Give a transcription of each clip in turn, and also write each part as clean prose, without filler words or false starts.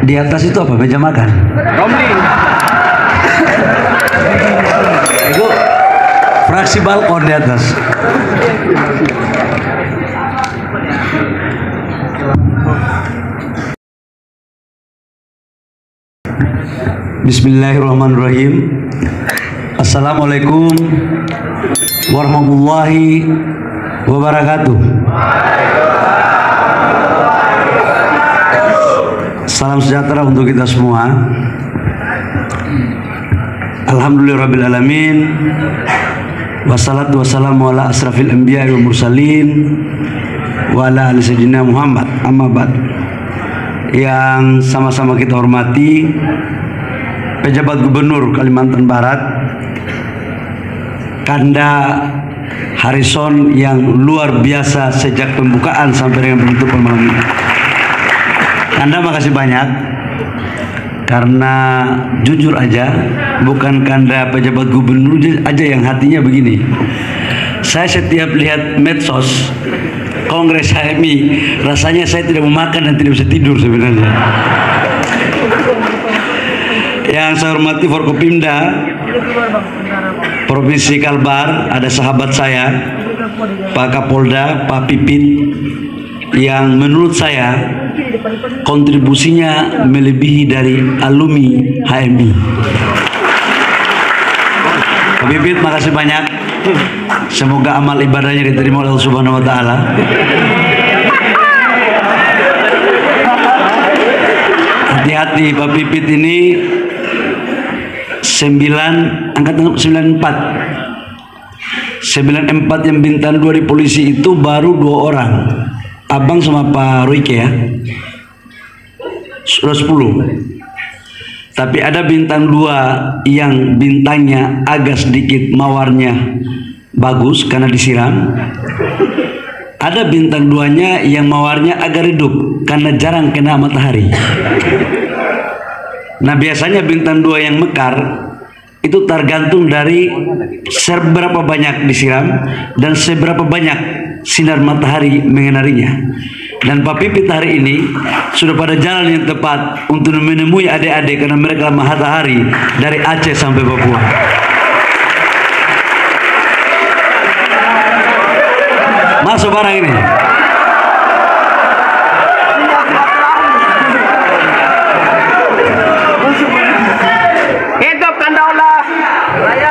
Di atas itu apa? Meja makan. Romli. Itu fraksi balkon di atas. Bismillahirrahmanirrahim. Assalamualaikum warahmatullahi wabarakatuh. Salam sejahtera untuk kita semua. Alhamdulillahirrabbilalamin. Wassalatu wassalamu ala asrafil anbiya wa mursalin wa ala ali sayyidina Muhammad. Amma ba'd. Yang sama-sama kita hormati Pejabat Gubernur Kalimantan Barat Kanda Harrison yang luar biasa sejak pembukaan sampai dengan penutupan malam ini. Kanda makasih banyak, karena jujur aja bukan Kanda pejabat gubernur aja yang hatinya begini. Saya setiap lihat medsos Kongres HMI rasanya saya tidak mau makan dan tidak bisa tidur sebenarnya. Yang saya hormati Forkopimda Provinsi Kalbar, ada sahabat saya Pak Kapolda, Pak Pipit, yang menurut saya kontribusinya melebihi dari alumni HMI. Pak Pipit, makasih banyak. Semoga amal ibadahnya diterima oleh Allah Subhanahu wa taala. Hati-hati, Pak Pipit ini angkatan 94 yang bintang 2 di polisi itu baru 2 orang, abang sama Pak Royke ya, sudah 10. Tapi ada bintang 2 yang bintangnya agak sedikit mawarnya bagus karena disiram. Ada bintang 2-nya yang mawarnya agak redup karena jarang kena matahari. Nah, biasanya bintang 2 yang mekar itu tergantung dari seberapa banyak disiram dan seberapa banyak sinar matahari mengenarinya. Dan Pak Pipit hari ini sudah pada jalan yang tepat untuk menemui adik-adik karena mereka matahari dari Aceh sampai Papua. Masuk barang ini.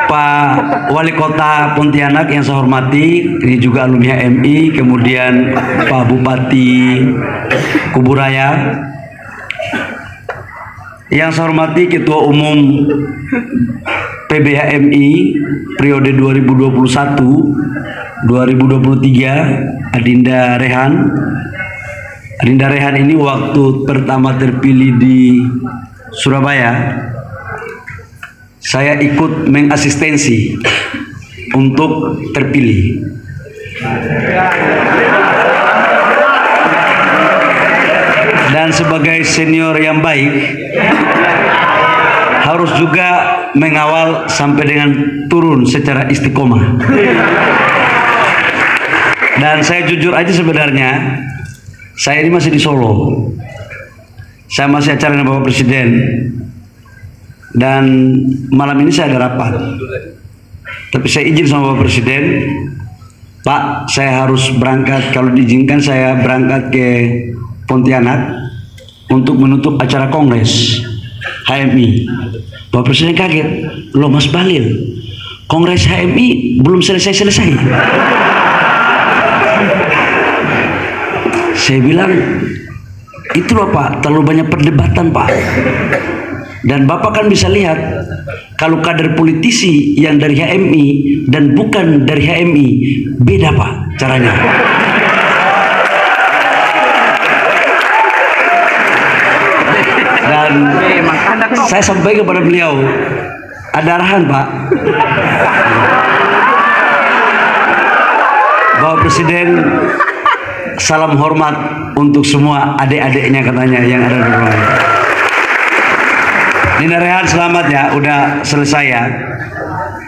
Pak Wali Kota Pontianak yang saya hormati, ini juga alumni HMI, kemudian Pak Bupati Kuburaya, yang saya hormati Ketua Umum PBHMI periode 2021-2023 Adinda Rehan. Adinda Rehan ini waktu pertama terpilih di Surabaya, saya ikut mengasistensi untuk terpilih. Dan sebagai senior yang baik harus juga mengawal sampai dengan turun secara istiqomah. Dan saya jujur aja sebenarnya, saya ini masih di Solo. Saya masih acara dengan Bapak Presiden. Dan malam ini saya ada rapat, tapi saya izin sama Bapak Presiden, Pak, saya harus berangkat, kalau diizinkan saya berangkat ke Pontianak untuk menutup acara Kongres HMI. Bapak Presiden kaget, loh Mas Balil, Kongres HMI belum selesai-selesai. Saya bilang, itu loh Pak, terlalu banyak perdebatan Pak. Dan Bapak kan bisa lihat, kalau kader politisi yang dari HMI dan bukan dari HMI, beda Pak caranya. Dan saya sampaikan kepada beliau, ada arahan Pak. Bapak Presiden, salam hormat untuk semua adik-adiknya katanya yang ada di rumah. Nina Rehan, selamat ya, udah selesai ya.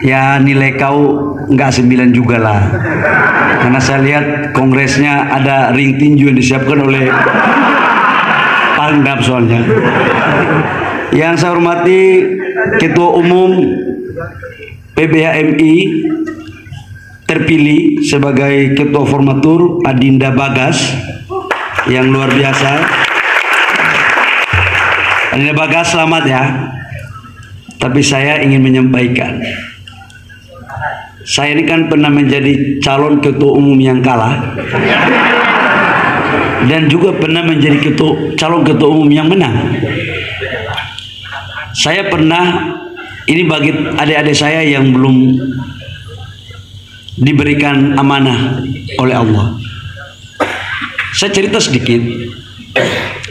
Ya nilai kau nggak 9 juga lah, karena saya lihat kongresnya ada ring tinju yang disiapkan oleh handap soalnya. Yang saya hormati Ketua Umum PBHMI terpilih sebagai Ketua Formatur Adinda Bagas yang luar biasa. Adinda Bagas, selamat ya. Tapi saya ingin menyampaikan, saya ini kan pernah menjadi calon Ketua Umum yang kalah dan juga pernah menjadi calon Ketua Umum yang menang. Saya pernah, ini bagi adik-adik saya yang belum diberikan amanah oleh Allah. Saya cerita sedikit.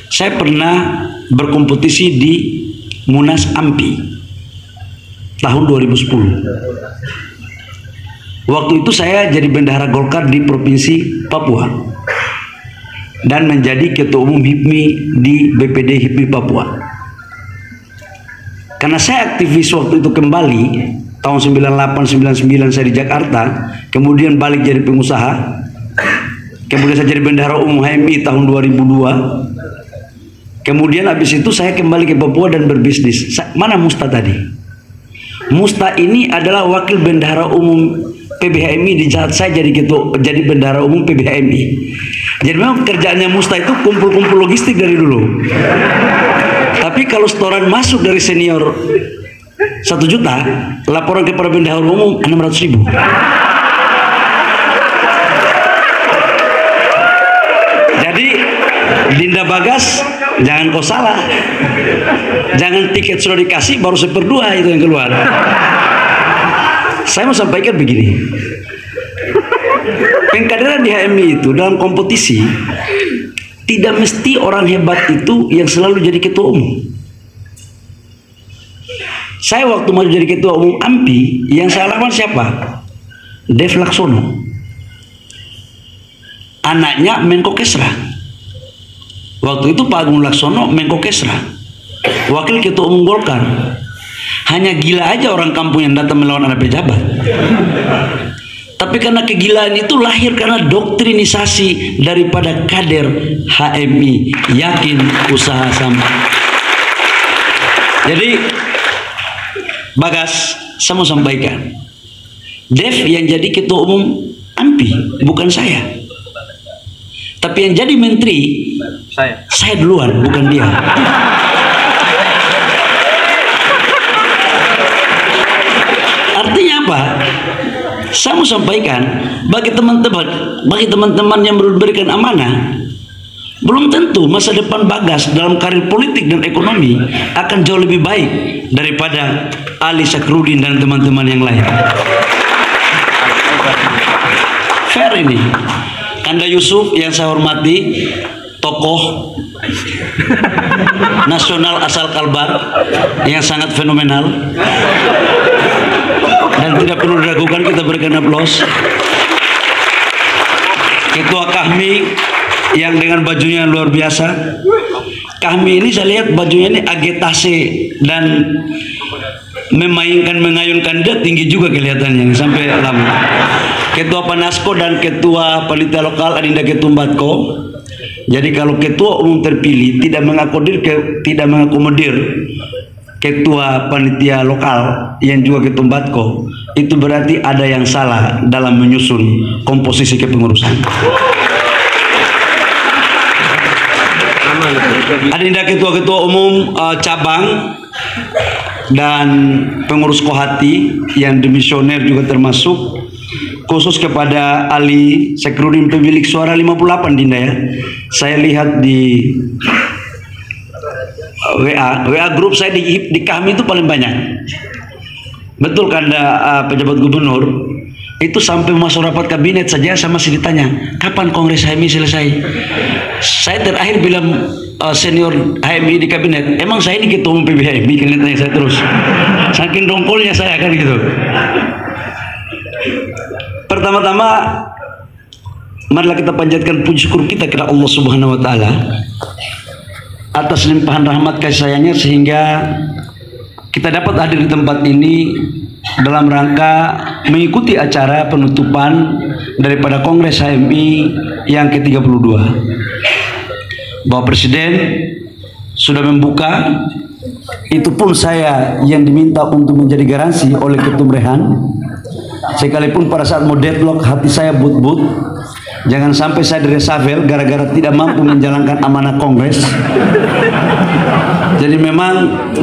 Saya pernah berkompetisi di Munas AMPI tahun 2010. Waktu itu saya jadi bendahara Golkar di Provinsi Papua dan menjadi Ketua Umum HIPMI di BPD HIPMI Papua. Karena saya aktivis waktu itu kembali tahun 98-99 saya di Jakarta, kemudian balik jadi pengusaha, kemudian saya jadi bendahara umum HMI tahun 2002, kemudian habis itu saya kembali ke Papua dan berbisnis. Mana Musta tadi? Musta ini adalah wakil bendahara umum PBHMI di saat saya jadi bendahara umum PBHMI. Jadi memang kerjaannya Musta itu kumpul-kumpul logistik dari dulu. Tapi kalau setoran masuk dari senior 1 juta, laporan kepada bendahara umum 600.000. Jadi Dinda Bagas, jangan kau salah. Jangan tiket sudah dikasih baru 1/2 itu yang keluar. Saya mau sampaikan begini. Pengkaderan di HMI itu dalam kompetisi tidak mesti orang hebat itu yang selalu jadi ketua umum. Saya waktu mau jadi ketua umum AMPI, yang saya lawan siapa? Dev Laksono, anaknya Menko Kesra. Waktu itu Pak Agung Laksono Menko Kesra, wakil ketua umum Golkar. Hanya gila aja orang kampung yang datang melawan anak pejabat. Tapi karena kegilaan itu lahir karena doktrinisasi daripada kader HMI, yakin usaha sama. Jadi Bagas, saya mau sampaikan, Dev yang jadi ketua umum AMPI bukan saya, tapi yang jadi menteri saya duluan, bukan dia. Artinya apa? Saya mau sampaikan bagi teman-teman yang berikan amanah, belum tentu masa depan Bagas dalam karir politik dan ekonomi akan jauh lebih baik daripada Ali Sakrudin dan teman-teman yang lain. Fair ini. Kanda Yusuf yang saya hormati, tokoh nasional asal Kalbar yang sangat fenomenal dan tidak perlu diragukan, kita berikan aplaus. Ketua Kahmi yang dengan bajunya luar biasa. Kahmi ini saya lihat bajunya ini agitasi dan mengayunkan dia tinggi juga kelihatannya sampai lama. Ketua Panasko dan Ketua Panitia Lokal Adinda Ketumbatko. Jadi kalau ketua umum terpilih tidak mengakomodir ketua panitia lokal yang juga Ketumbatko, itu berarti ada yang salah dalam menyusun komposisi kepengurusan. Adinda ketua-ketua umum cabang dan pengurus Kohati yang demisioner juga termasuk, khusus kepada Ali Sakrudin pemilik suara 58 Dinda ya. Saya lihat di WA grup saya di kami itu paling banyak. Betul kan pejabat gubernur itu sampai masuk rapat kabinet saja saya masih ditanya kapan kongres HMI selesai. Saya terakhir bilang senior HMI di kabinet, emang saya ini ketua umum PBHMI, kalian tanya saya terus. Saking dongkolnya saya kan gitu. Pertama-tama marilah kita panjatkan puji syukur kita kepada Allah Subhanahu wa taala atas limpahan rahmat kasih sayangnya sehingga kita dapat hadir di tempat ini dalam rangka mengikuti acara penutupan daripada Kongres HMI yang ke-32. Bapak Presiden sudah membuka. Itu pun saya yang diminta untuk menjadi garansi oleh Ketum Rehan. Sekalipun pada saat mau deadlock hati saya but-but. Jangan sampai saya diresafel gara-gara tidak mampu menjalankan amanah Kongres. Jadi memang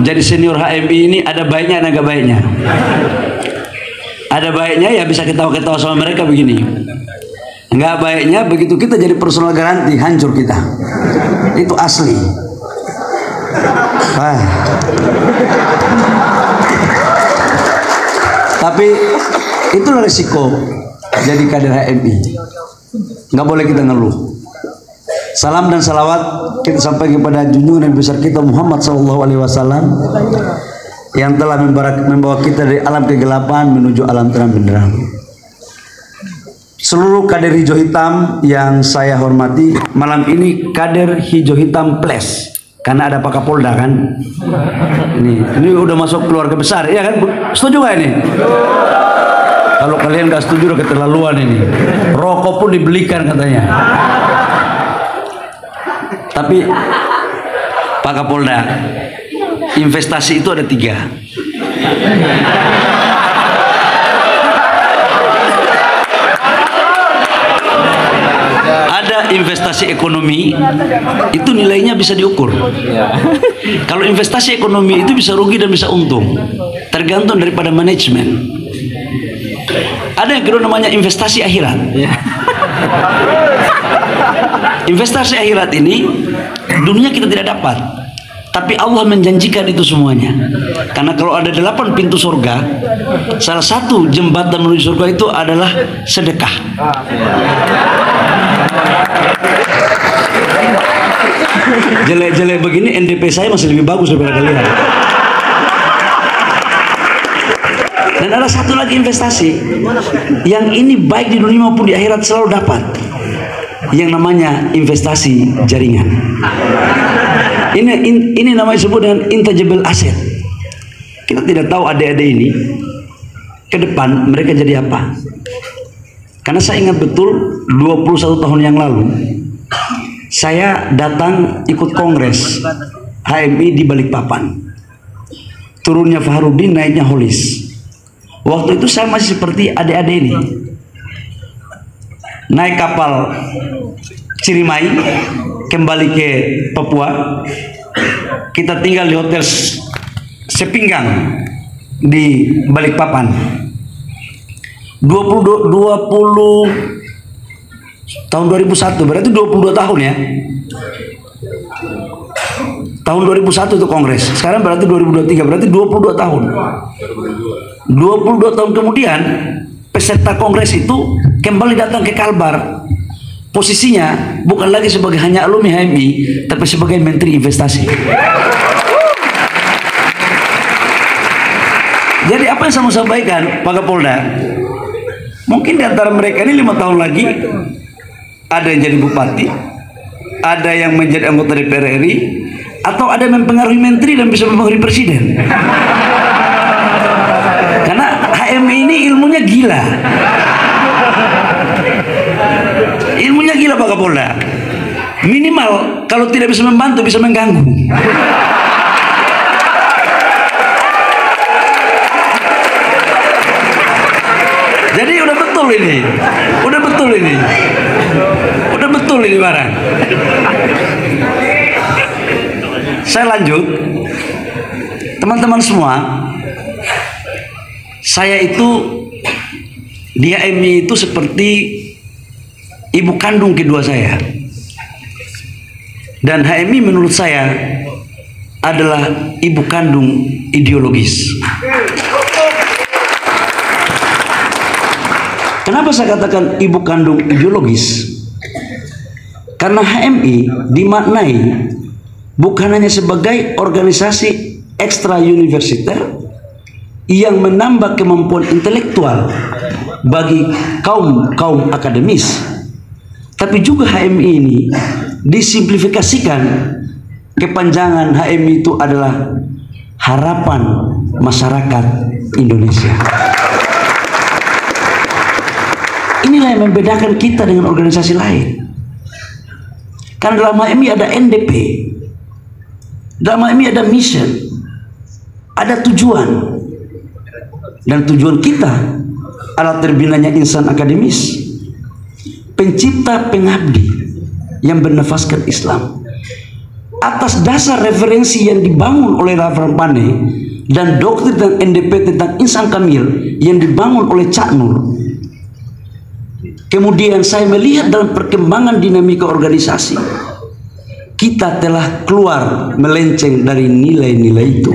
jadi senior HMI ini ada baiknya dan agak baiknya. Ada baiknya ya bisa ketawa-ketawa sama mereka begini. Enggak baiknya begitu kita jadi personal garanti hancur kita. Itu asli. Wah. Tapi itulah risiko jadi kader HMI. Nggak boleh kita ngeluh. Salam dan salawat kita sampaikan kepada junjungan Nabi besar kita Muhammad SAW yang telah membawa kita dari alam kegelapan menuju alam terang benderang. Seluruh kader hijau hitam yang saya hormati, malam ini kader hijau hitam plus. Karena ada Pak Kapolda kan, ini udah masuk keluarga besar, ya kan? Setuju gak ini? Kalau kalian gak setuju udah keterlaluan ini. Rokok pun dibelikan katanya. Tapi Pak Kapolda, investasi itu ada 3. Ada investasi ekonomi, itu nilainya bisa diukur. Kalau investasi ekonomi itu bisa rugi dan bisa untung, tergantung daripada manajemen. Ada yang kedua namanya investasi akhirat. Investasi akhirat ini dunia kita tidak dapat, tapi Allah menjanjikan itu semuanya. Karena kalau ada 8 pintu surga, salah satu jembatan menuju surga itu adalah sedekah. Jelek-jelek begini NDP saya masih lebih bagus daripada kalian. Dan ada satu lagi investasi yang ini baik di dunia maupun di akhirat selalu dapat, yang namanya investasi jaringan. Ini namanya disebut dengan intangible asset. Kita tidak tahu adik-adik ini ke depan mereka jadi apa. Karena saya ingat betul 21 tahun yang lalu saya datang ikut kongres HMI di Balikpapan. Turunnya Fahrudin, naiknya Holis. Waktu itu saya masih seperti adik-adik ini. Naik kapal Cirimai kembali ke Papua. Kita tinggal di hotel Sepinggang di Balikpapan. 20 tahun 2001, berarti 22 tahun ya. Tahun 2001 itu kongres. Sekarang berarti 2023, berarti 22 tahun. 22 tahun kemudian peserta kongres itu kembali datang ke Kalbar. Posisinya bukan lagi sebagai hanya alumni HMI, tapi sebagai menteri investasi. Jadi apa yang saya mau sampaikan Pak Kapolda, mungkin di antara mereka ini 5 tahun lagi ada yang jadi bupati, ada yang menjadi anggota DPR RI, atau ada yang mempengaruhi menteri dan bisa mempengaruhi presiden. Karena HMI ini ilmunya gila. Ilmunya gila Pak Kapolda. Minimal kalau tidak bisa membantu bisa mengganggu. Jadi udah betul ini. Udah betul ini. Udah betul ini barang. Saya lanjut. Teman-teman semua, saya itu di HMI itu seperti ibu kandung kedua saya. Dan HMI menurut saya adalah ibu kandung ideologis. Kenapa saya katakan ibu kandung ideologis? Karena HMI dimaknai bukan hanya sebagai organisasi ekstra universiter yang menambah kemampuan intelektual bagi kaum akademis, tapi juga HMI ini disimplifikasikan. Kepanjangan HMI itu adalah harapan masyarakat Indonesia. Inilah yang membedakan kita dengan organisasi lain. Karena dalam HMI ada NDP, Dalam hal ini ada mission, ada tujuan. Dan tujuan kita adalah terbinanya insan akademis, pencipta pengabdi yang bernafaskan Islam atas dasar referensi yang dibangun oleh Lavran Pane dan doktrin dan NDP tentang insan kamil yang dibangun oleh Cak Nur. Kemudian saya melihat dalam perkembangan dinamika organisasi, kita telah keluar melenceng dari nilai-nilai itu.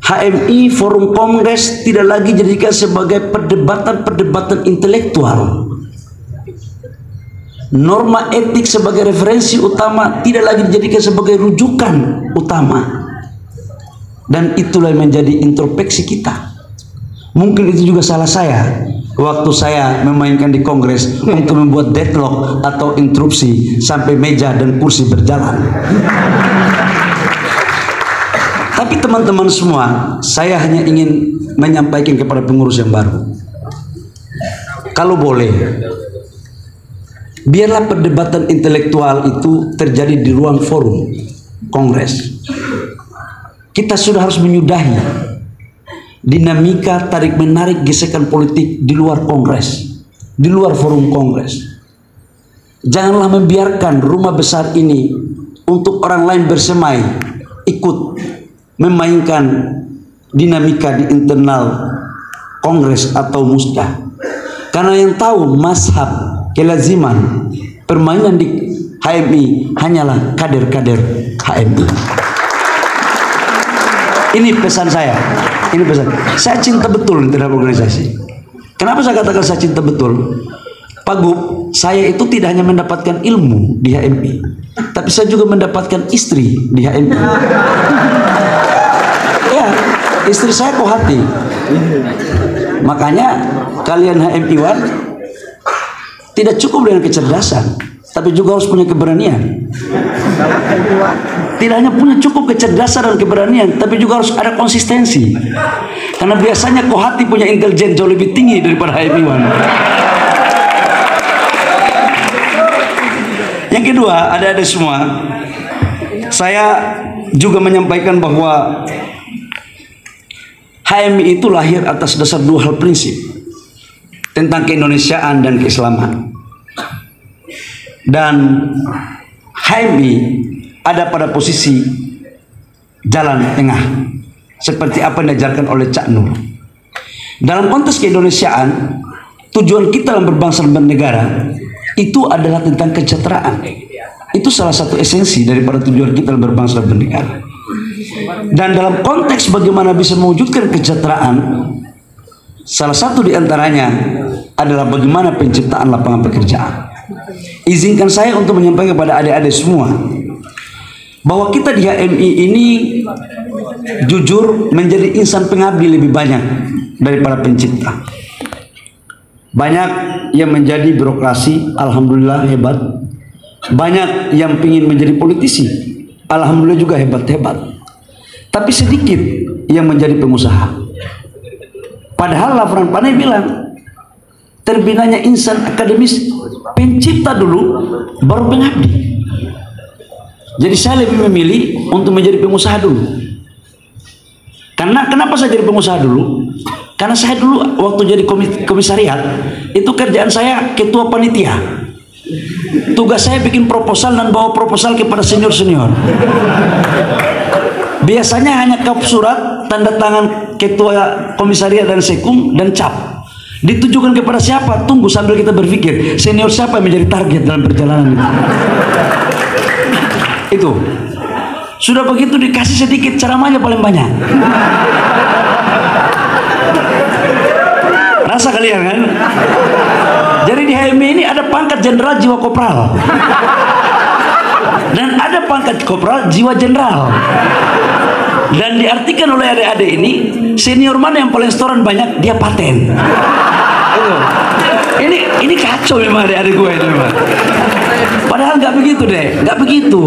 HMI Forum Kongres tidak lagi dijadikan sebagai perdebatan-perdebatan intelektual. Norma etik sebagai referensi utama tidak lagi dijadikan sebagai rujukan utama. Dan itulah yang menjadi introspeksi kita. Mungkin itu juga salah saya waktu saya memainkan di Kongres untuk membuat deadlock atau interupsi sampai meja dan kursi berjalan. Tapi teman-teman semua, saya hanya ingin menyampaikan kepada pengurus yang baru, kalau boleh, biarlah perdebatan intelektual itu terjadi di ruang forum Kongres. Kita sudah harus menyudahi dinamika tarik-menarik gesekan politik di luar Kongres, di luar forum Kongres. Janganlah membiarkan rumah besar ini untuk orang lain bersemai ikut memainkan dinamika di internal Kongres atau musda. Karena yang tahu mazhab, kelaziman, permainan di HMI hanyalah kader-kader HMI. Ini pesan saya. Ini pesan. Saya cinta betul terhadap organisasi. Kenapa saya katakan saya cinta betul? Pak Gub, saya itu tidak hanya mendapatkan ilmu di HMI, tapi saya juga mendapatkan istri di HMI. Ya, istri saya Kohati. Makanya kalian HMI-wan tidak cukup dengan kecerdasan, tapi juga harus punya keberanian. Tidak hanya punya cukup kecerdasan dan keberanian, tapi juga harus ada konsistensi. Karena biasanya Kohati punya intelijen jauh lebih tinggi daripada HMI-wan. Yang kedua, ada semua, saya juga menyampaikan bahwa HMI itu lahir atas dasar dua hal prinsip tentang keindonesiaan dan keislaman. Dan HMI ada pada posisi jalan tengah seperti apa yang diajarkan oleh Cak Nur. Dalam konteks keindonesiaan, tujuan kita dalam berbangsa dan bernegara itu adalah tentang kesejahteraan. Itu salah satu esensi daripada tujuan kita dalam berbangsa dan bernegara. Dan dalam konteks bagaimana bisa mewujudkan kesejahteraan, salah satu diantaranya adalah bagaimana penciptaan lapangan pekerjaan. Izinkan saya untuk menyampaikan kepada adik-adik semua bahwa kita di HMI ini jujur menjadi insan pengabdi lebih banyak daripada pencipta. Banyak yang menjadi birokrasi, alhamdulillah hebat. Banyak yang ingin menjadi politisi, alhamdulillah juga hebat-hebat. Tapi sedikit yang menjadi pengusaha. Padahal Lavran Pane bilang, terbinanya insan akademis, pencipta dulu, baru pengabdi. Jadi saya lebih memilih untuk menjadi pengusaha dulu. Karena kenapa saya jadi pengusaha dulu? Karena saya dulu waktu jadi komisariat, itu kerjaan saya ketua panitia. Tugas saya bikin proposal dan bawa proposal kepada senior-senior. Biasanya hanya kap surat, tanda tangan ketua komisariat dan sekum, dan cap. Ditujukan kepada siapa? Tunggu sambil kita berpikir, senior siapa yang menjadi target dalam perjalanan itu. Itu. Sudah begitu dikasih sedikit, ceramahnya paling banyak. Rasa kalian kan? Jadi di HMI ini ada pangkat jenderal jiwa kopral. Dan ada pangkat kopral jiwa jenderal. Dan diartikan oleh adik-adik ini, senior mana yang paling setoran banyak, dia paten. Ini kacau memang adik-adik gue ini memang. Padahal nggak begitu deh, nggak begitu.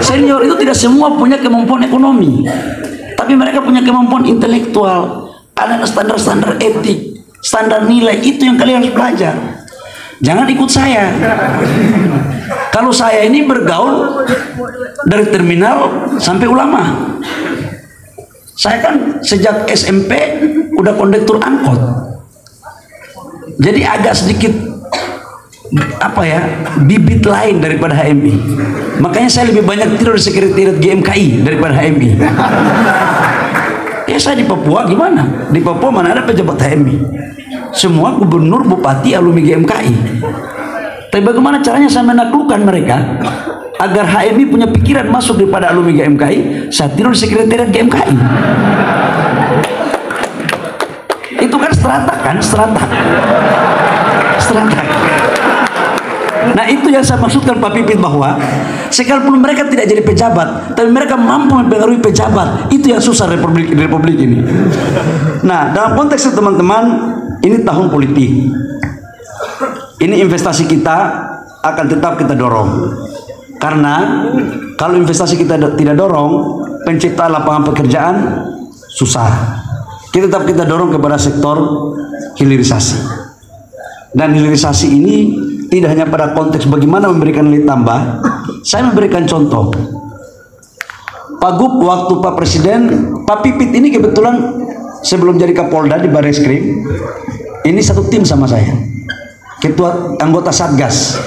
Senior itu tidak semua punya kemampuan ekonomi, tapi mereka punya kemampuan intelektual. Ada standar-standar etik, standar nilai, itu yang kalian harus belajar. Jangan ikut saya. Kalau saya ini bergaul dari terminal sampai ulama. Saya kan sejak SMP udah kondektur angkot. Jadi agak sedikit apa ya, bibit lain daripada HMI. Makanya saya lebih banyak tidur di sekretariat GMKI daripada HMI. Ya saya di Papua gimana? Di Papua mana ada pejabat HMI? Semua gubernur, bupati, alumni GMKI. Tapi bagaimana caranya saya menaklukkan mereka agar HMI punya pikiran masuk daripada alumni GMKI? Saya tidur di sekretariat GMKI. Itu kan strata kan, strata. Nah itu yang saya maksudkan Pak Pipit, bahwa sekalipun mereka tidak jadi pejabat, tapi mereka mampu mempengaruhi pejabat. Itu yang susah republik ini. Nah dalam konteks teman-teman, ini tahun politik. Ini investasi kita akan tetap kita dorong. Karena kalau investasi kita tidak dorong, penciptaan lapangan pekerjaan susah. Kita dorong kepada sektor hilirisasi. Dan hilirisasi ini tidak hanya pada konteks bagaimana memberikan nilai tambah. Saya memberikan contoh. Pak Gub waktu Pak Presiden, Pak Pipit ini kebetulan sebelum jadi Kapolda di Barreskrim, ini satu tim sama saya. Ketua anggota Satgas.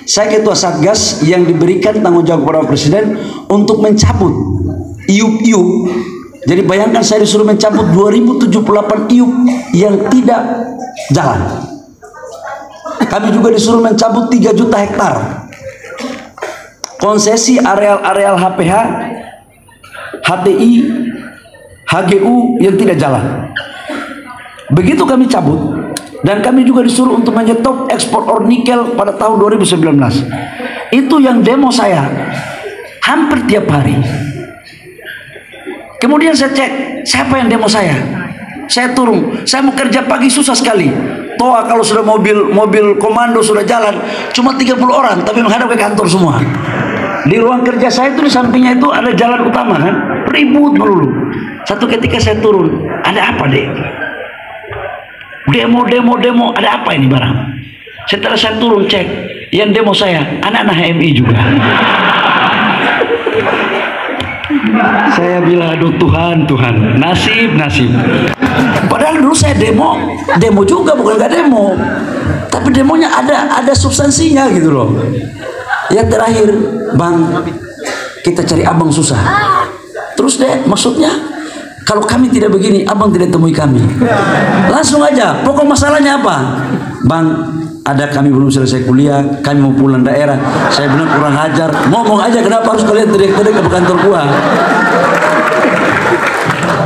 Saya ketua Satgas yang diberikan tanggung jawab kepada Presiden untuk mencabut iup-iup. Jadi bayangkan saya disuruh mencabut 2078 iup yang tidak jalan. Kami juga disuruh mencabut 3 juta hektar konsesi areal-areal HPH, HTI, HGU yang tidak jalan. Begitu kami cabut, dan kami juga disuruh untuk menyetop ekspor ore nikel pada tahun 2019. Itu yang demo saya hampir tiap hari. Kemudian saya cek siapa yang demo saya. Saya turun, saya mau kerja pagi susah sekali. Toa kalau sudah mobil komando sudah jalan cuma 30 orang, tapi menghadap ke kantor semua. Di ruang kerja saya itu di sampingnya itu ada jalan utama kan, ribut melulu. Satu ketika saya turun, ada apa deh? Demo, ada apa ini barang? Setelah saya turun cek, yang demo saya anak-anak HMI juga. Saya bilang aduh Tuhan, nasib. Padahal dulu saya demo juga, bukan nggak demo, tapi demonya ada substansinya gitu loh. Yang terakhir, Bang, kita cari abang susah. Terus deh, maksudnya kalau kami tidak begini, abang tidak temui kami. Langsung aja, pokok masalahnya apa? Bang, ada kami belum selesai kuliah, kami mau pulang daerah. Saya bilang kurang ajar, ngomong aja kenapa harus kalian teriak-teriak ke kantor gua.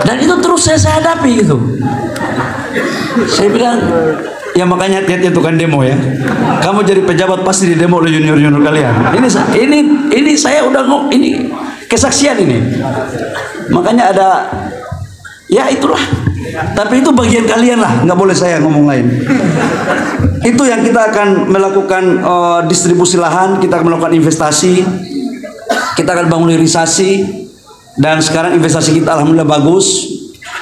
Dan itu terus saya hadapi gitu. Saya bilang, ya makanya hati-hati tukang demo ya. Kamu jadi pejabat pasti di demo oleh junior-junior kalian. Ini saya udah ini kesaksian ini. Makanya ada, ya itulah. Tapi itu bagian kalian lah, nggak boleh saya ngomong lain. Itu yang kita akan melakukan distribusi lahan, kita akan melakukan investasi, kita akan bangun hilirisasi. Dan sekarang investasi kita alhamdulillah bagus.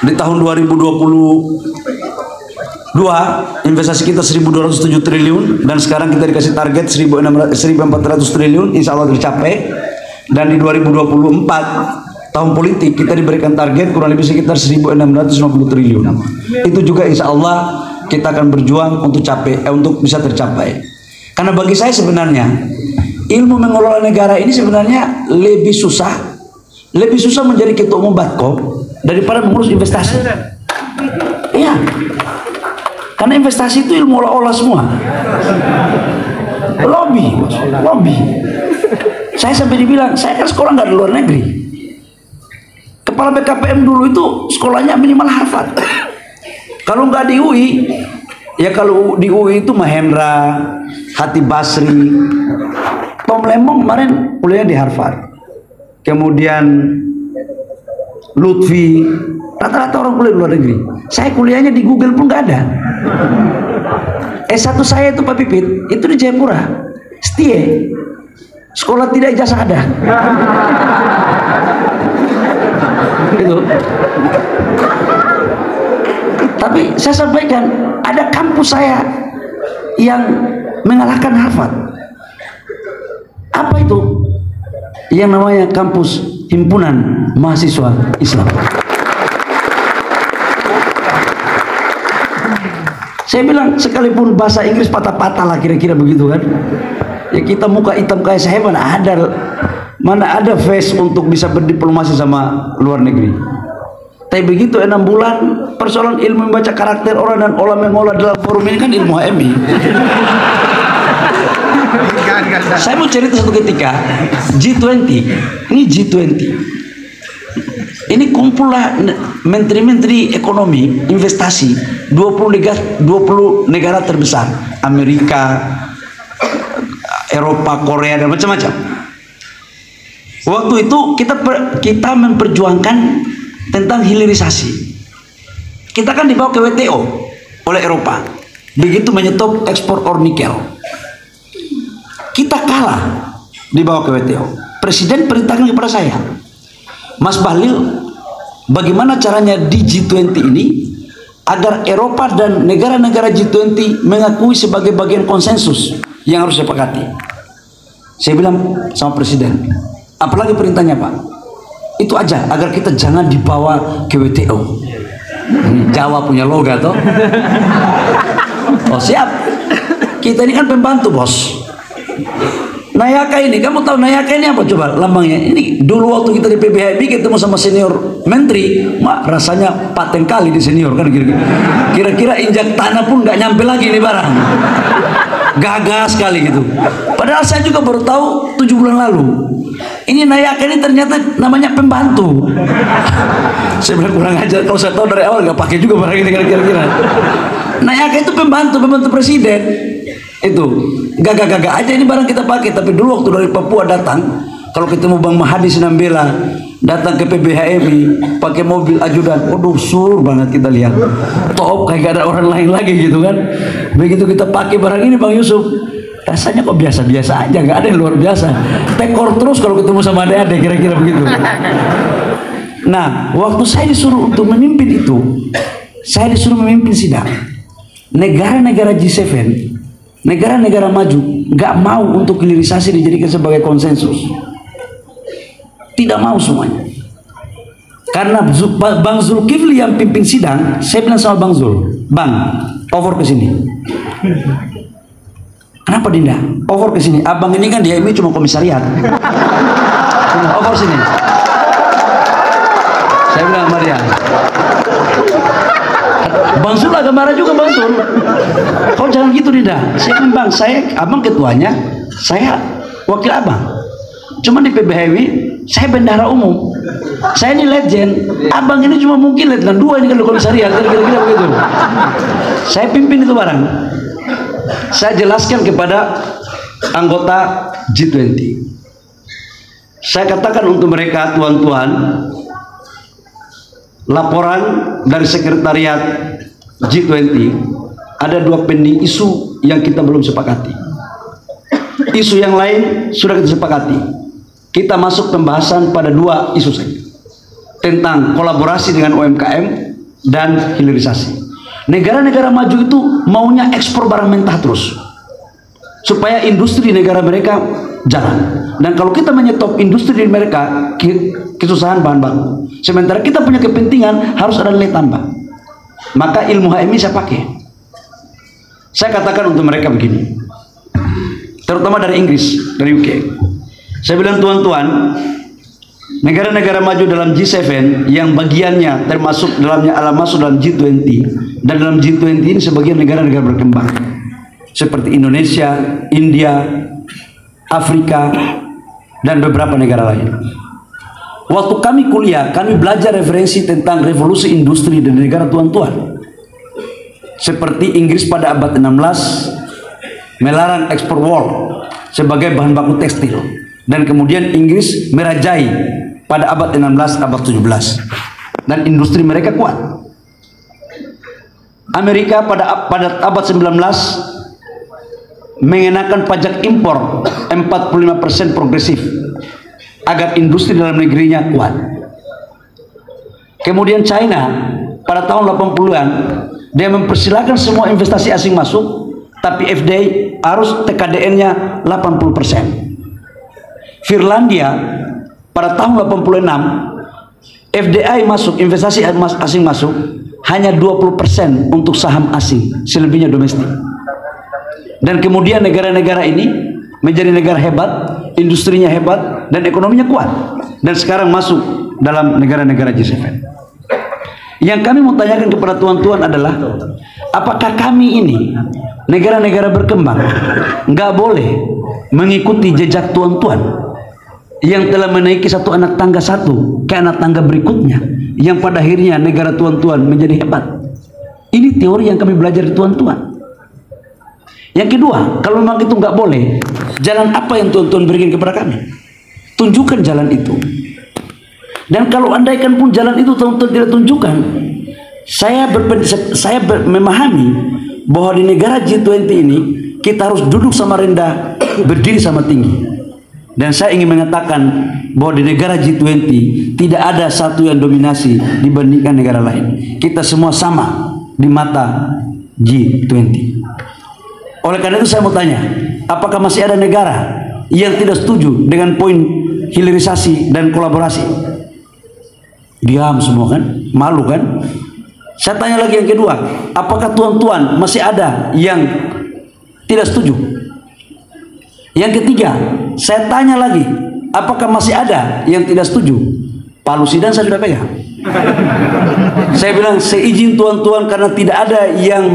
Di tahun 2022 investasi kita 1.207 triliun, dan sekarang kita dikasih target 1.400 triliun, insya Allah tercapai. Dan di 2024 tahun politik kita diberikan target kurang lebih sekitar 1.650 triliun. Itu juga insya Allah kita akan berjuang untuk untuk bisa tercapai. Karena bagi saya sebenarnya ilmu mengelola negara ini sebenarnya lebih susah menjadi ketua umum Batko daripada mengurus investasi. Iya, karena investasi itu ilmu olah-olah semua. Lobby. Saya sampai dibilang, saya kan sekolah nggak di luar negeri. Kepala BKPM dulu itu sekolahnya minimal Harvard. Kalau nggak di UI, ya kalau di UI itu Mahendra, Hatip Basri, Tom Lembong kemarin kuliah di Harvard. Kemudian Lutfi, rata-rata orang kuliah di luar negeri. Saya kuliahnya di Google pun nggak ada. S1 saya itu Pak Pipit, itu di Jayapura, Setie, sekolah tidak ijazah ada. Gitu. Tapi saya sampaikan, ada kampus saya yang mengalahkan Harvard. Apa itu? Yang namanya kampus himpunan mahasiswa Islam. Saya bilang sekalipun bahasa Inggris patah-patah lah kira-kira begitu kan. Ya kita muka hitam kayak saya mana ada face untuk bisa berdiplomasi sama luar negeri. Tapi begitu 6 bulan persoalan ilmu membaca karakter orang dan olah mengolah dalam forum ini kan ilmu HMI. Saya mau cerita satu ketika G20, ini G20, ini kumpulah menteri-menteri ekonomi investasi 20 negara terbesar, Amerika, Eropa, Korea dan macam-macam. Waktu itu kita memperjuangkan tentang hilirisasi. Kita kan dibawa ke WTO oleh Eropa, begitu menyetop ekspor ore nikel. Kita kalah dibawa ke WTO. Presiden perintahkan kepada saya, Mas Bahlil, bagaimana caranya di G20 ini agar Eropa dan negara-negara G20 mengakui sebagai bagian konsensus yang harus disepakati. Saya bilang sama Presiden, apalagi perintahnya Pak, itu aja agar kita jangan dibawa ke WTO. Jawa punya loga toh. Oh siap, kita ini kan pembantu bos. Nayaka ini, kamu tahu Nayaka ini apa coba lambangnya? Ini dulu waktu kita di PBHMI ketemu sama senior menteri, rasanya paten kali di senior kan kira-kira injak tanah pun nggak nyampe lagi nih barang. Gagah sekali gitu. Padahal saya juga baru tahu 7 bulan lalu. Ini Nayaka ini ternyata namanya pembantu. Saya bilang kurang ajar, kalau saya tahu dari awal nggak pakai juga barang ini kira-kira. Nayaka itu pembantu presiden. Itu gagah-gagah aja ini barang kita pakai. Tapi dulu waktu dari Papua datang, kalau ketemu Bang Mahadi Sinambela datang ke PBHMI pakai mobil ajudan, waduh sur banget kita lihat, top kayak gak ada orang lain lagi gitu kan. Begitu kita pakai barang ini Bang Yusuf, rasanya kok biasa-biasa aja, nggak ada yang luar biasa. Tekor terus kalau ketemu sama adik-adik kira-kira begitu. Nah, waktu saya disuruh untuk memimpin itu, saya disuruh memimpin sidang. Negara-negara G7, negara-negara maju nggak mau untuk hilirisasi dijadikan sebagai konsensus, tidak mau semuanya. Karena Bang Zulkifli yang pimpin sidang, saya bilang sama Bang Zul, Bang, over ke sini. Kenapa Dinda? Over ke sini. Abang ini kan di HMI cuma komisariat. Over sini. Saya bilang sama dia. Bang Zul agak marah juga Bang Zul. Kau jangan gitu Dinda. Saya bilang Bang, abang ketuanya, saya wakil abang. Cuma di PBHMI saya bendahara umum. Saya ini legend. Abang ini cuma mungkin letnan 2 ini kan komisariat kira-kira begitu. Saya pimpin itu barang. Saya jelaskan kepada anggota G20. Saya katakan untuk mereka, tuan-tuan, laporan dari sekretariat G20 ada 2 pending isu yang kita belum sepakati. Isu yang lain sudah kita sepakati. Kita masuk pembahasan pada 2 isu saja, tentang kolaborasi dengan UMKM dan hilirisasi. Negara-negara maju itu maunya ekspor barang mentah terus supaya industri negara mereka jalan. Dan kalau kita menyetop industri mereka, kesusahan bahan baku. Sementara kita punya kepentingan harus ada nilai tambah. Maka ilmu HMI saya pakai. Saya katakan untuk mereka begini, terutama dari Inggris, dari UK. Saya bilang, tuan-tuan, negara-negara maju dalam G7 yang bagiannya termasuk dalamnya masuk dalam G20, dan dalam G20 ini sebagian negara-negara berkembang seperti Indonesia, India, Afrika, dan beberapa negara lain. Waktu kami kuliah, kami belajar referensi tentang revolusi industri dari negara tuan-tuan. Seperti Inggris pada abad 16 melarang ekspor wool sebagai bahan baku tekstil, dan kemudian Inggris merajai pada abad 16, abad 17, dan industri mereka kuat. Amerika pada abad 19 mengenakan pajak impor 45% progresif agar industri dalam negerinya kuat. Kemudian China pada tahun 80-an dia mempersilahkan semua investasi asing masuk, tapi FDI harus TKDN-nya 80%. Finlandia pada tahun 86 FDI masuk, investasi asing masuk hanya 20% untuk saham asing, selebihnya domestik. Dan kemudian negara-negara ini menjadi negara hebat, industrinya hebat, dan ekonominya kuat. Dan sekarang masuk dalam negara-negara G7. Yang kami mau tanyakan kepada tuan-tuan adalah, apakah kami ini, negara-negara berkembang, nggak boleh mengikuti jejak tuan-tuan yang telah menaiki satu anak tangga satu ke anak tangga berikutnya, yang pada akhirnya negara tuan-tuan menjadi hebat? Ini teori yang kami belajar di tuan-tuan. Yang kedua, kalau memang itu nggak boleh, jalan apa yang tuan-tuan berikan kepada kami? Tunjukkan jalan itu. Dan kalau andaikan pun jalan itu tuan-tuan tidak tunjukkan, saya memahami bahwa di negara G20 ini kita harus duduk sama rendah, berdiri sama tinggi. Dan saya ingin mengatakan bahwa di negara G20 tidak ada satu yang dominasi dibandingkan negara lain. Kita semua sama di mata G20. Oleh karena itu saya mau tanya, apakah masih ada negara yang tidak setuju dengan poin hilirisasi dan kolaborasi? Diam semua kan? Malu kan? Saya tanya lagi yang kedua, apakah tuan-tuan masih ada yang tidak setuju? Yang ketiga, saya tanya lagi, apakah masih ada yang tidak setuju? Palu sidang saya sudah pegang. Saya bilang, seizin tuan-tuan karena tidak ada yang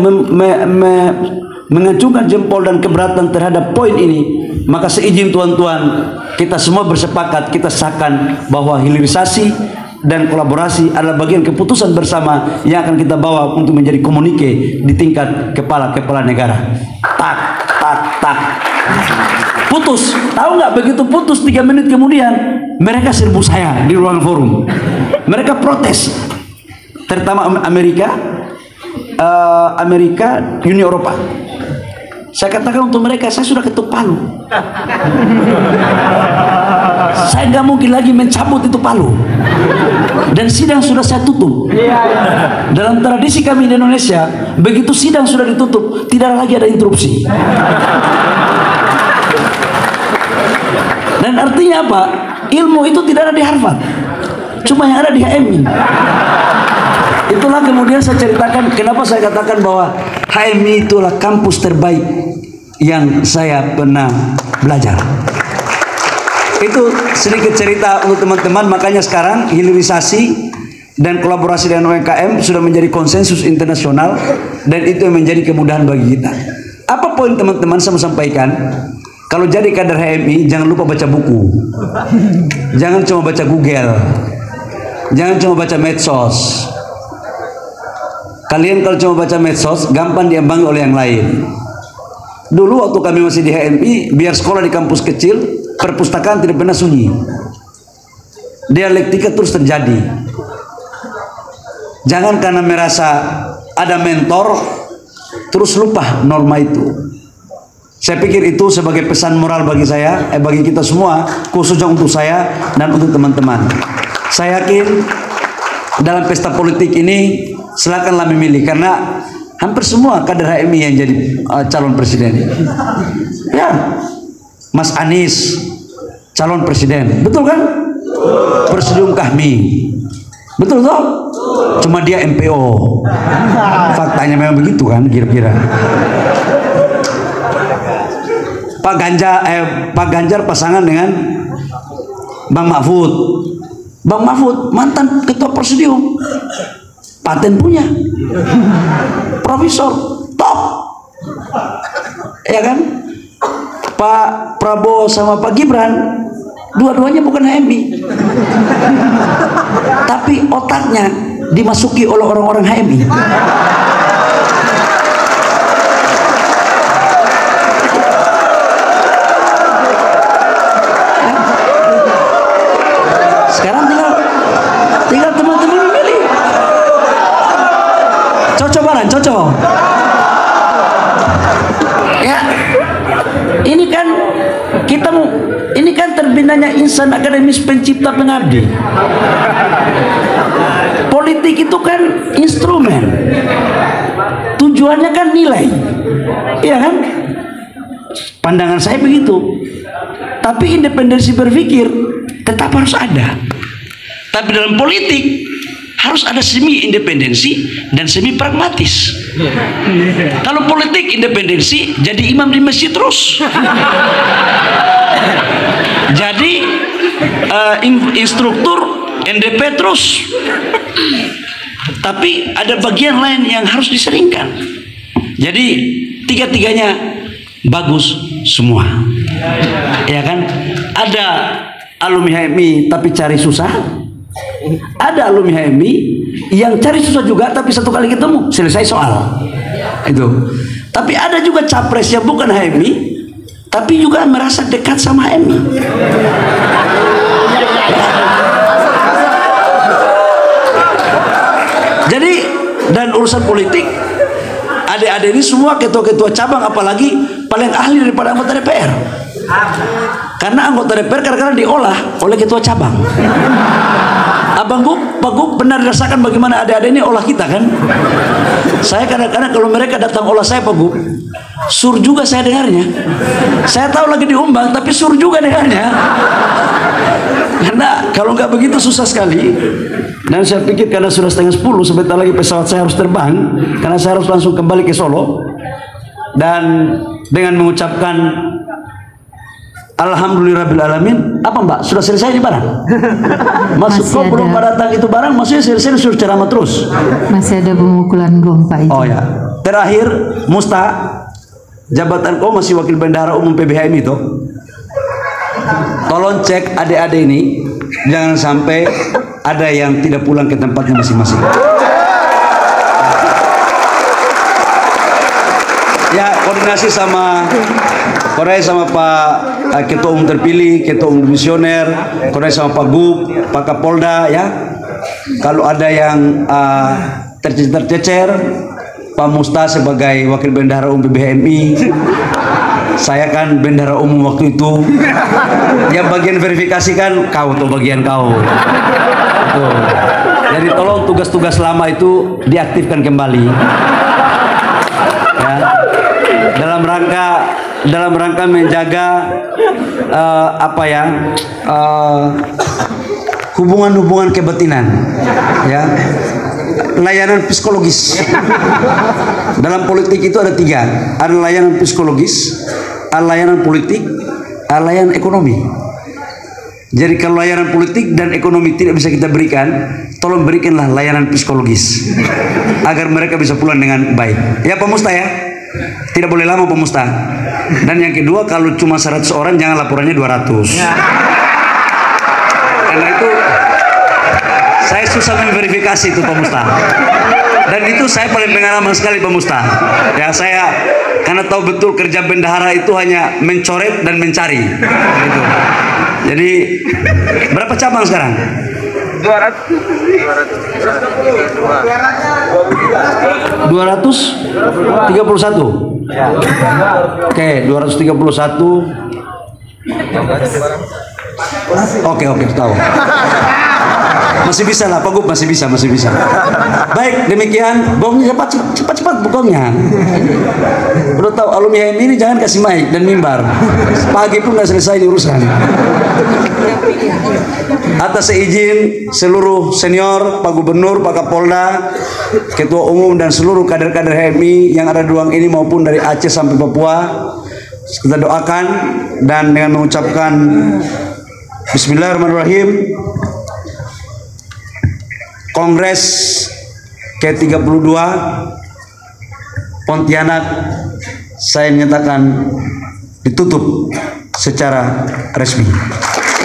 mengacungkan jempol dan keberatan terhadap poin ini, maka seizin tuan-tuan, kita semua bersepakat, kita sahkan bahwa hilirisasi dan kolaborasi adalah bagian keputusan bersama yang akan kita bawa untuk menjadi komunike di tingkat kepala-kepala negara. Tak, tak, tak. Putus. Tahu nggak, begitu putus 3 menit kemudian mereka serbu saya di ruang forum. Mereka protes, terutama Amerika, Uni Eropa. Saya katakan untuk mereka, saya sudah ketuk palu. Saya nggak mungkin lagi mencabut itu palu. Dan sidang sudah saya tutup. Dalam tradisi kami di Indonesia, begitu sidang sudah ditutup, tidak lagi ada interupsi. Dan artinya apa? Ilmu itu tidak ada di Harvard, cuma yang ada di HMI. Itulah kemudian saya ceritakan kenapa saya katakan bahwa HMI itulah kampus terbaik yang saya pernah belajar. Itu sedikit cerita untuk teman-teman. Makanya sekarang hilirisasi dan kolaborasi dengan UMKM sudah menjadi konsensus internasional, dan itu yang menjadi kemudahan bagi kita. Apa poin teman-teman saya mau sampaikan? Kalau jadi kader HMI, jangan lupa baca buku. Jangan cuma baca Google. Jangan cuma baca medsos. Kalian kalau cuma baca medsos, gampang diambangi oleh yang lain. Dulu waktu kami masih di HMI, biar sekolah di kampus kecil, perpustakaan tidak pernah sunyi. Dialektika terus terjadi. Jangan karena merasa ada mentor, terus lupa norma itu. Saya pikir itu sebagai pesan moral bagi saya, bagi kita semua, khususnya untuk saya dan untuk teman-teman. Saya yakin dalam pesta politik ini silakanlah memilih, karena hampir semua kader HMI yang jadi calon presiden. Ya, Mas Anies calon presiden, betul kan? Presidium kami, betul toh? Cuma dia MPO. Faktanya memang begitu kan, kira-kira. Pak Ganjar pasangan dengan Bang Mahfud. Bang Mahfud mantan ketua presidium, paten punya, profesor top, ya kan? Pak Prabowo sama Pak Gibran, dua-duanya bukan HMI, tapi otaknya dimasuki oleh orang-orang HMI. Sekarang tinggal teman-teman memilih. Cocok baran, cocok. Ya, ini kan ini kan terbinanya insan akademis pencipta pengabdi. Politik itu kan instrumen, tujuannya kan nilai, iya kan? Pandangan saya begitu. Tapi independensi berpikir tetap harus ada. Tapi dalam politik harus ada semi independensi dan semi pragmatis. Kalau politik independensi, jadi imam di masjid terus. Jadi instruktur NDP terus. Tapi ada bagian lain yang harus diseringkan. Jadi tiga-tiganya bagus semua. Ya kan? Ada alumni HMI tapi cari susah. Ada alumni HMI yang cari susah juga tapi satu kali ketemu selesai soal. Itu. Tapi ada juga capres yang bukan HMI tapi juga merasa dekat sama HMI. Jadi dan urusan politik, adik-adik ini semua ketua-ketua cabang, apalagi paling ahli daripada anggota DPR. Karena anggota DPR kadang-kadang diolah oleh ketua cabang. Abang Gup, Pak Gup benar dirasakan bagaimana adik-adik ini olah kita kan? Saya kadang-kadang kalau mereka datang olah saya, Pak Gup, sur juga saya dengarnya. Saya tahu lagi diumbang, tapi sur juga dengarnya. Karena kalau nggak begitu susah sekali. Dan saya pikir karena sudah 9:30, sebentar lagi pesawat saya harus terbang, karena saya harus langsung kembali ke Solo. Dan dengan mengucapkan Alhamdulillahirrahmanirrahim. Apa Mbak? Sudah selesai ini barang? Maksud kau belum pada datang itu barang, maksudnya selesai suruh ceramah terus? Masih ada pemukulan gong Pak. Oh ya. Terakhir, Musta, jabatan kau masih wakil bendahara umum PBHM itu. Tolong cek adik-adik ini, jangan sampai ada yang tidak pulang ke tempatnya masing-masing. Ya, koordinasi sama Pak Ketua Umum terpilih, Ketua Umum Misioner, koordinasi sama Pak Gup, Pak Kapolda ya. Kalau ada yang tercecer, Pak Musta sebagai Wakil Bendahara Umum PBHMI, saya kan Bendahara Umum waktu itu. Yang bagian verifikasi kan kau tuh, bagian kau. Tuh. Jadi tolong tugas-tugas lama itu diaktifkan kembali. Ya. Dalam rangka menjaga hubungan-hubungan kebatinan, ya, layanan psikologis. Dalam politik itu ada 3, ada layanan psikologis, ada layanan politik, ada layanan ekonomi. Jadi kalau layanan politik dan ekonomi tidak bisa kita berikan, tolong berikanlah layanan psikologis agar mereka bisa pulang dengan baik. Ya Pak Musta ya, tidak boleh lama Pak Musta. Dan yang kedua, kalau cuma 100 orang jangan laporannya 200. Karena itu saya susah memverifikasi itu Pak Musta. Dan itu saya paling pengalaman sekali Pak Musta. Ya saya karena tahu betul kerja bendahara itu hanya mencoret dan mencari. Gitu. Jadi berapa cabang sekarang? 231. Oke, 231. Oke, tahu. Masih bisa lah, Pak Gup, masih bisa. Baik, demikian. Gongnya cepat bukongnya. Udah tahu alumni HMI ini jangan kasih mic dan mimbar. Pagi pun nggak selesai diurusan. Atas seizin seluruh senior, Pak Gubernur, Pak Kapolda, Ketua Umum dan seluruh kader-kader HMI yang ada di ruang ini maupun dari Aceh sampai Papua, kita doakan dan dengan mengucapkan Bismillahirrahmanirrahim. Kongres ke-32 Pontianak saya menyatakan ditutup secara resmi.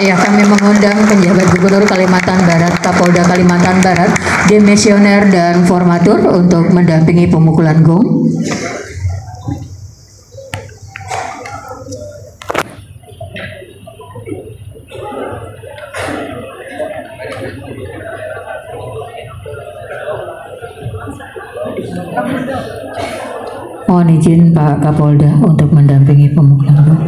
Ya, kami mengundang penjabat Gubernur Kalimantan Barat, Kapolda Kalimantan Barat, demisioner dan formatur untuk mendampingi pemukulan gong. Mohon izin Pak Kapolda untuk mendampingi pemukulan gong.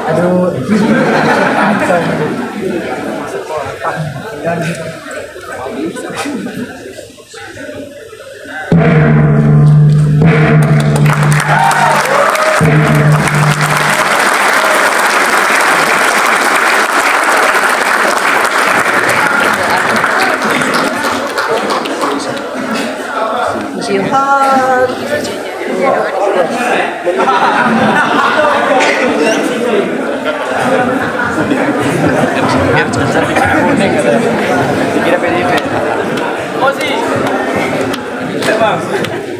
Aduh. Dikira PDIP. Oh sih. Bang.